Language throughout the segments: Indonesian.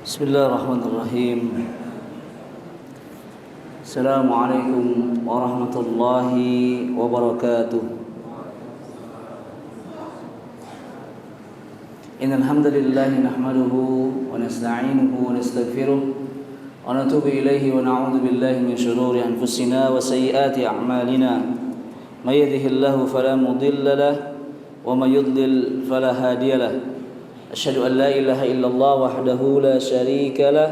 Bismillahirrahmanirrahim. Assalamualaikum warahmatullahi wabarakatuh. Innal hamdalillah nahmaduhu wa nasta'inuhu wa nastaghfiruh wa natubu ilayhi wa na'udzu billahi min shururi anfusina wa sayyiati a'malina. May yahdihillahu fala mudilla lahu wa may yudlil fala hadiya lahu. Asyhadu an la ilaha illallah wahdahu la syarika lah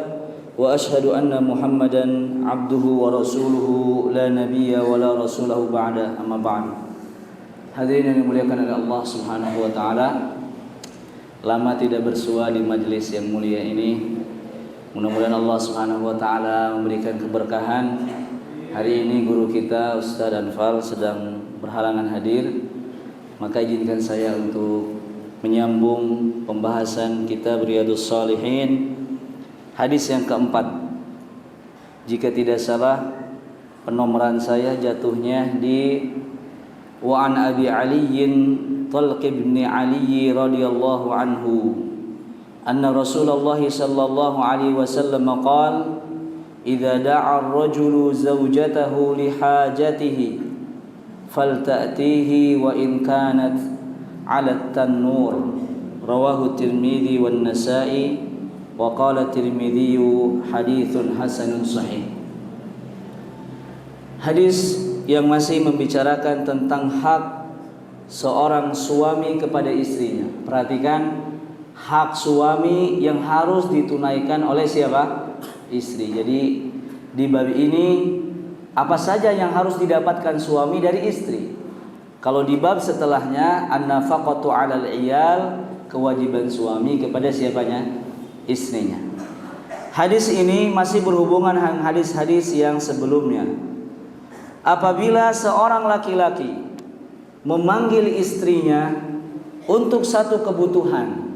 wa asyhadu anna Muhammadan abduhu wa rasuluhu la nabiyya wa la rasulahu ba'da, amma ba'd. Hadirin yang dimuliakan oleh Allah Subhanahu wa taala, lama tidak bersua di majelis yang mulia ini. Mudah-mudahan Allah Subhanahu wa taala memberikan keberkahan. Hari ini guru kita Ustaz Anfal sedang berhalangan hadir, maka izinkan saya untuk menyambung pembahasan kitab Riyadhus Shalihin, hadis yang keempat. Jika tidak salah, penomoran saya jatuhnya di wa an Abi Ali Talq bin Ali radhiyallahu anhu anna Rasulullah sallallahu alaihi wasallam qala idza da'a ar-rajulu zawjatahu li hajatihi falta'tihi wa in kanat ala at-tannur. Rawahu Tirmidzi wan Nasa'i wa qala Tirmidzi haditsun hasanun sahih. Hadis yang masih membicarakan tentang hak seorang suami kepada istrinya. Perhatikan, hak suami yang harus ditunaikan oleh siapa? Istri. Jadi di bab ini apa saja yang harus didapatkan suami dari istri? Kalau di bab setelahnya an-nafaqatu 'alal 'iyal, kewajiban suami kepada siapanya? Istrinya. Hadis ini masih berhubungan dengan hadis-hadis yang sebelumnya. Apabila seorang laki-laki memanggil istrinya untuk satu kebutuhan,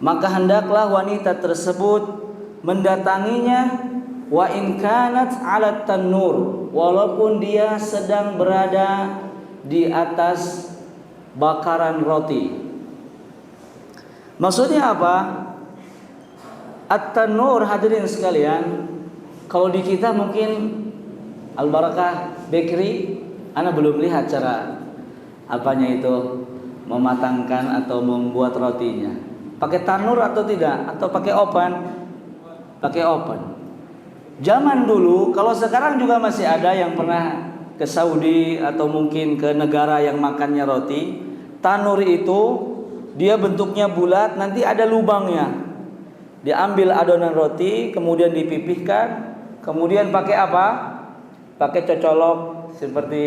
maka hendaklah wanita tersebut mendatanginya wa in kanat 'alat tannur, walaupun dia sedang berada di atas bakaran roti. Maksudnya apa? At-tannur, hadirin sekalian, kalau di kita mungkin Al-Barakah Bakery, ana belum lihat cara apanya itu mematangkan atau membuat rotinya. Pakai tanur atau tidak? Atau pakai oven? Pakai oven. Zaman dulu, kalau sekarang juga masih ada yang pernah ke Saudi atau mungkin ke negara yang makannya roti, tanur itu dia bentuknya bulat, nanti ada lubangnya. Diambil adonan roti, kemudian dipipihkan, kemudian pakai apa? Pakai cocolok seperti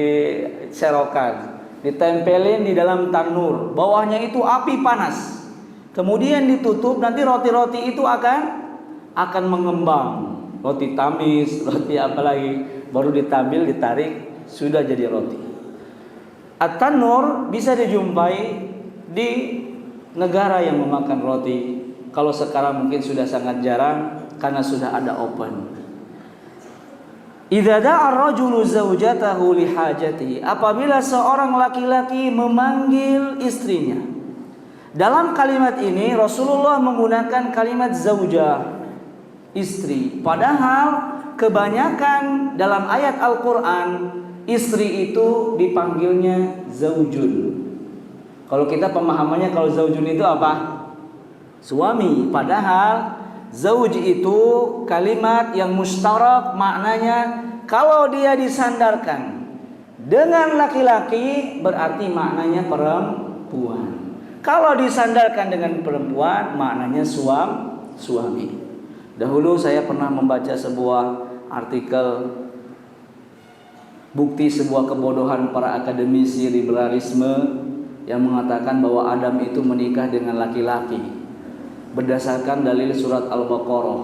serokan, ditempelin di dalam tanur. Bawahnya itu api panas. Kemudian ditutup, nanti roti-roti itu akan mengembang. Roti tamis, roti apa lagi, baru ditambil, ditarik, sudah jadi roti. At-tannur bisa dijumpai di negara yang memakan roti. Kalau sekarang mungkin sudah sangat jarang karena sudah ada oven. Idza da'a ar-rajulu zawjatahu li hajatihi, apabila seorang laki-laki memanggil istrinya. Dalam kalimat ini Rasulullah menggunakan kalimat zaujah, istri. Padahal kebanyakan dalam ayat Al-Qur'an istri itu dipanggilnya zaujun. Kalau kita pemahamannya, kalau zaujun itu apa? Suami. Padahal zauj itu kalimat yang mustarak, maknanya kalau dia disandarkan dengan laki-laki berarti maknanya perempuan. Kalau disandarkan dengan perempuan maknanya suami. Dahulu saya pernah membaca sebuah artikel bukti sebuah kebodohan para akademisi liberalisme yang mengatakan bahwa Adam itu menikah dengan laki-laki berdasarkan dalil surat Al-Baqarah,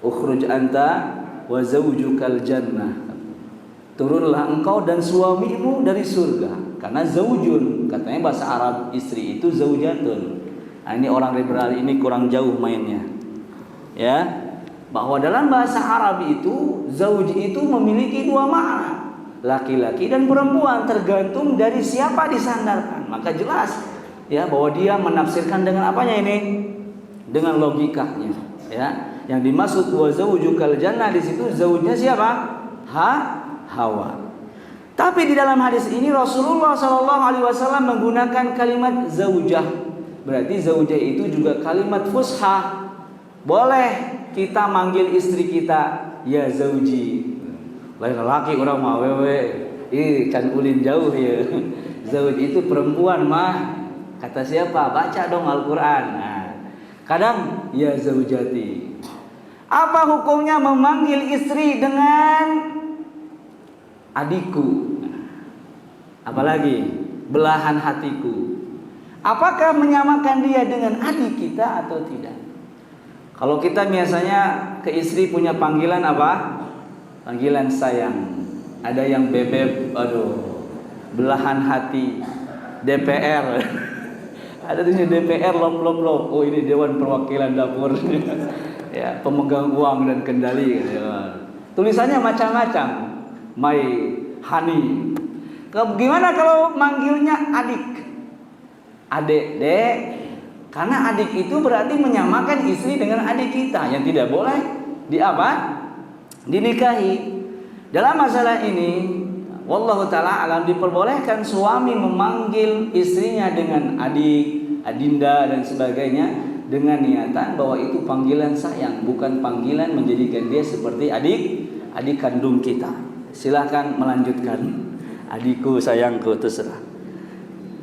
ukhruj anta wa zaujukal jannah, turunlah engkau dan suamimu dari surga. Karena zaujun, katanya bahasa Arab istri itu zaujatun. Nah, ini orang liberal ini kurang jauh mainnya, ya, bahwa dalam bahasa Arab itu zauj itu memiliki dua makna, laki-laki dan perempuan, tergantung dari siapa disandarkan. Maka jelas ya bahwa dia menafsirkan dengan apanya ini? Dengan logikanya. Ya, yang dimaksud wa zaujukal jannah di situ zaujnya siapa? Hawa. Tapi di dalam hadis ini Rasulullah SAW menggunakan kalimat zaujah. Berarti zaujah itu juga kalimat fushah. Boleh kita manggil istri kita ya zauji. Lain laki orang mah wewe. Can ulin jauh ya. Zauj itu perempuan mah. Kata siapa? Baca dong Al-Quran. Nah, kadang ya zaujati. Apa hukumnya memanggil istri dengan adikku? Apalagi belahan hatiku. Apakah menyamakan dia dengan adik kita atau tidak? Kalau kita biasanya ke istri punya panggilan apa? Panggilan sayang. Ada yang bebek, aduh, belahan hati, DPR. Ada tuh DPR lop. Oh ini Dewan Perwakilan Dapur. Ya, pemegang uang dan kendali. Ya. Tulisannya macam-macam. My honey. Gimana kalau manggilnya adik? Adik, dek. Karena adik itu berarti menyamakan istri dengan adik kita yang tidak boleh dinikahi. Dalam masalah ini, wallahu taala alam, diperbolehkan suami memanggil istrinya dengan adik, adinda dan sebagainya dengan niatan bahwa itu panggilan sayang, bukan panggilan menjadikan dia seperti adik kandung kita. Silakan melanjutkan. Adikku, sayangku, terserah.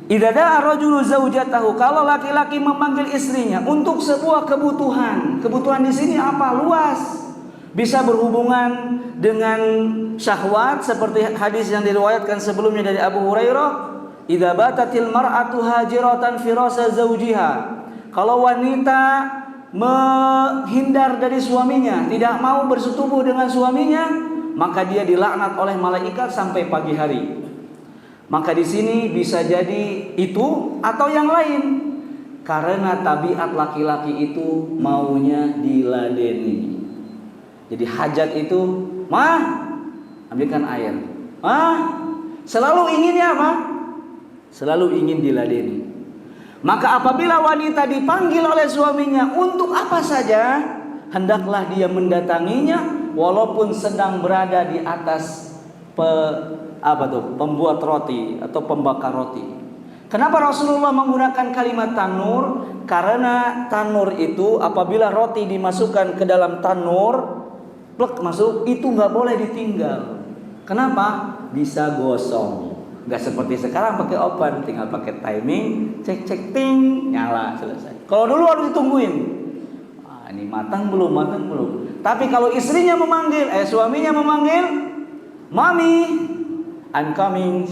Idza da'a rajulu zaujatahu, kalau laki-laki memanggil istrinya untuk sebuah kebutuhan. Kebutuhan di sini apa? Luas. Bisa berhubungan dengan syahwat seperti hadis yang diriwayatkan sebelumnya dari Abu Hurairah, idza batatil mar'atu hajiratan firasa zawjiha. Kalau wanita menghindar dari suaminya, tidak mau bersetubuh dengan suaminya, maka dia dilaknat oleh malaikat sampai pagi hari. Maka di sini bisa jadi itu atau yang lain. Karena tabiat laki-laki itu maunya diladeni. Jadi hajat itu, mah, ambilkan air. Selalu inginnya apa? Selalu ingin diladeni. Maka apabila wanita dipanggil oleh suaminya untuk apa saja, hendaklah dia mendatanginya walaupun sedang berada di atas pembuat roti atau pembakar roti. Kenapa Rasulullah menggunakan kalimat tanur? Karena tanur itu apabila roti dimasukkan ke dalam tanur, plek masuk, itu nggak boleh ditinggal. Kenapa? Bisa gosong. Nggak seperti sekarang pakai oven, tinggal pakai timing, cek ting, nyala, selesai. Kalau dulu harus ditungguin. Ini matang belum. Tapi kalau istrinya memanggil, suaminya memanggil, mami, I'm coming.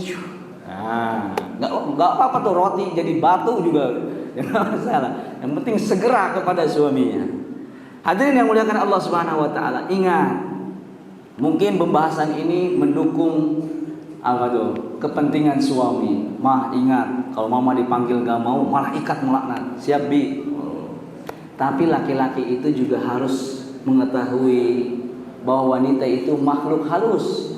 Nggak apa-apa tuh roti jadi batu juga, nggak masalah. Yang penting segera kepada suaminya. Hadirin yang muliakan Allah Subhanahu Wa Taala, ingat, mungkin pembahasan ini mendukung kepentingan suami. Mah ingat, kalau mama dipanggil gak mau, malaikat melaknat. Siap bi. Tapi laki-laki itu juga harus mengetahui bahwa wanita itu makhluk halus,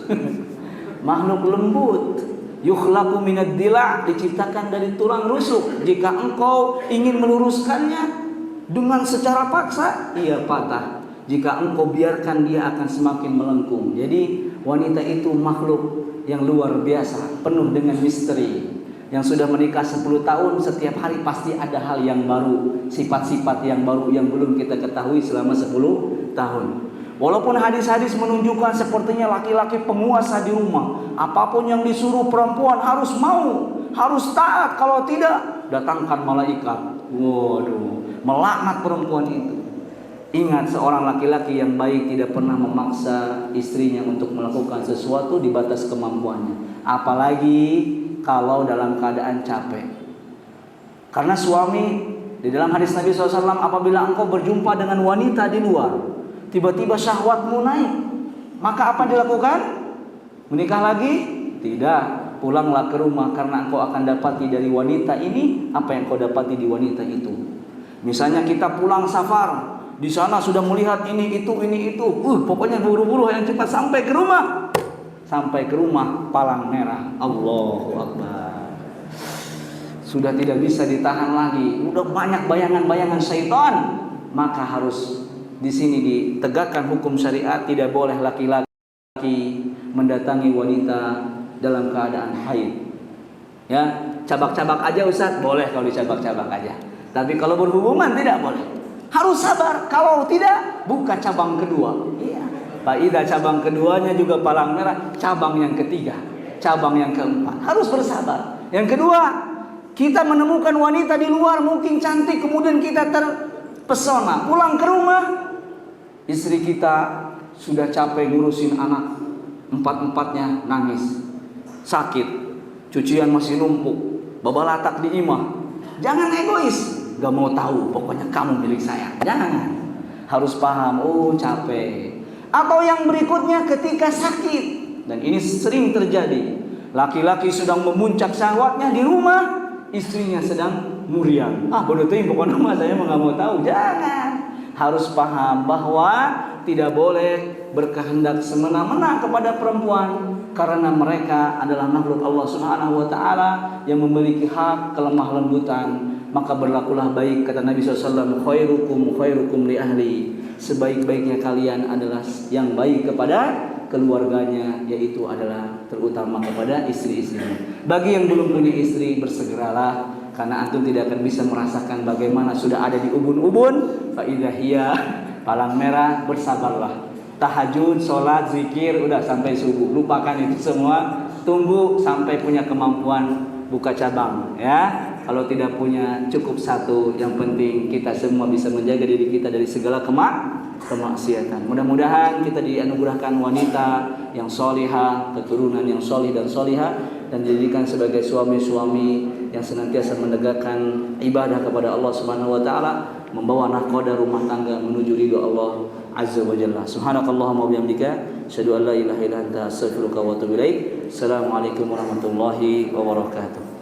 makhluk lembut. Yukhlaqu minad dila', diciptakan dari tulang rusuk. Jika engkau ingin meluruskannya dengan secara paksa, ia patah. Jika engkau biarkan, dia akan semakin melengkung. Jadi wanita itu makhluk yang luar biasa, penuh dengan misteri. Yang sudah menikah 10 tahun, setiap hari pasti ada hal yang baru, sifat-sifat yang baru yang belum kita ketahui selama 10 tahun. Walaupun hadis-hadis menunjukkan sepertinya laki-laki penguasa di rumah, apapun yang disuruh perempuan harus mau, harus taat. Kalau tidak, datangkan malaikat. Waduh, melaknat perempuan itu. Ingat, seorang laki-laki yang baik tidak pernah memaksa istrinya untuk melakukan sesuatu di batas kemampuannya. Apalagi kalau dalam keadaan capek. Karena suami, di dalam hadis Nabi SAW, apabila engkau berjumpa dengan wanita di luar, tiba-tiba syahwatmu naik, maka apa dilakukan? Menikah lagi? Tidak. Pulanglah ke rumah, karena engkau akan dapati dari wanita ini apa yang kau dapati di wanita itu. Misalnya kita pulang safar, di sana sudah melihat ini itu. Pokoknya buru-buru yang cepat sampai ke rumah. Sampai ke rumah palang merah. Allahu Akbar. Sudah tidak bisa ditahan lagi. Udah banyak bayangan-bayangan syaitan. Maka harus di sini ditegakkan hukum syariat, tidak boleh laki-laki mendatangi wanita dalam keadaan haid. Ya, cabak-cabak aja Ustaz, boleh kalau dicabak-cabak aja. Tapi kalau berhubungan tidak boleh. Harus sabar. Kalau tidak, buka cabang kedua. Iya. Faidah cabang keduanya juga palang merah, cabang yang ketiga, cabang yang keempat. Harus bersabar. Yang kedua, kita menemukan wanita di luar mungkin cantik, kemudian kita terpesona. Pulang ke rumah, istri kita sudah capek ngurusin anak, empat-empatnya nangis, sakit, cucian masih numpuk, babalatak di imah. Jangan egois, gak mau tahu, pokoknya kamu milik saya. Jangan, harus paham, oh capek. Atau yang berikutnya ketika sakit, dan ini sering terjadi, laki-laki sedang memuncak syahwatnya di rumah, istrinya sedang muriang. Bodoh tuh pokoknya mah saya nggak mau tahu. Jangan, harus paham bahwa tidak boleh berkehendak semena-mena kepada perempuan, karena mereka adalah makhluk Allah Subhanahu wa taala yang memiliki hak kelemah lembutan. Maka berlakulah baik, kata Nabi SAW, khairukum li ahli. Sebaik-baiknya kalian adalah yang baik kepada keluarganya, yaitu adalah terutama kepada istri-istrinya. Bagi yang belum punya istri, bersegeralah, karena antum tidak akan bisa merasakan bagaimana sudah ada di ubun-ubun. Fa idza hiya, palang merah, bersabarlah. Tahajud, sholat, zikir, udah sampai subuh, lupakan itu semua. Tunggu sampai punya kemampuan buka cabang, ya. Kalau tidak punya, cukup satu. Yang penting kita semua bisa menjaga diri kita dari segala kemaksiatan. Mudah-mudahan kita dianugerahkan wanita yang solihah, keturunan yang solih dan solihah, dan dijadikan sebagai suami-suami yang senantiasa menegakkan ibadah kepada Allah Subhanahu wa taala, membawa nahkoda rumah tangga menuju ridho Allah Azza wa Jalla. Subhanakallahumma wa bihamdika, asyhadu an la ilaha illa anta, astaghfiruka wa atubu ilaik. Assalamualaikum warahmatullahi wabarakatuh.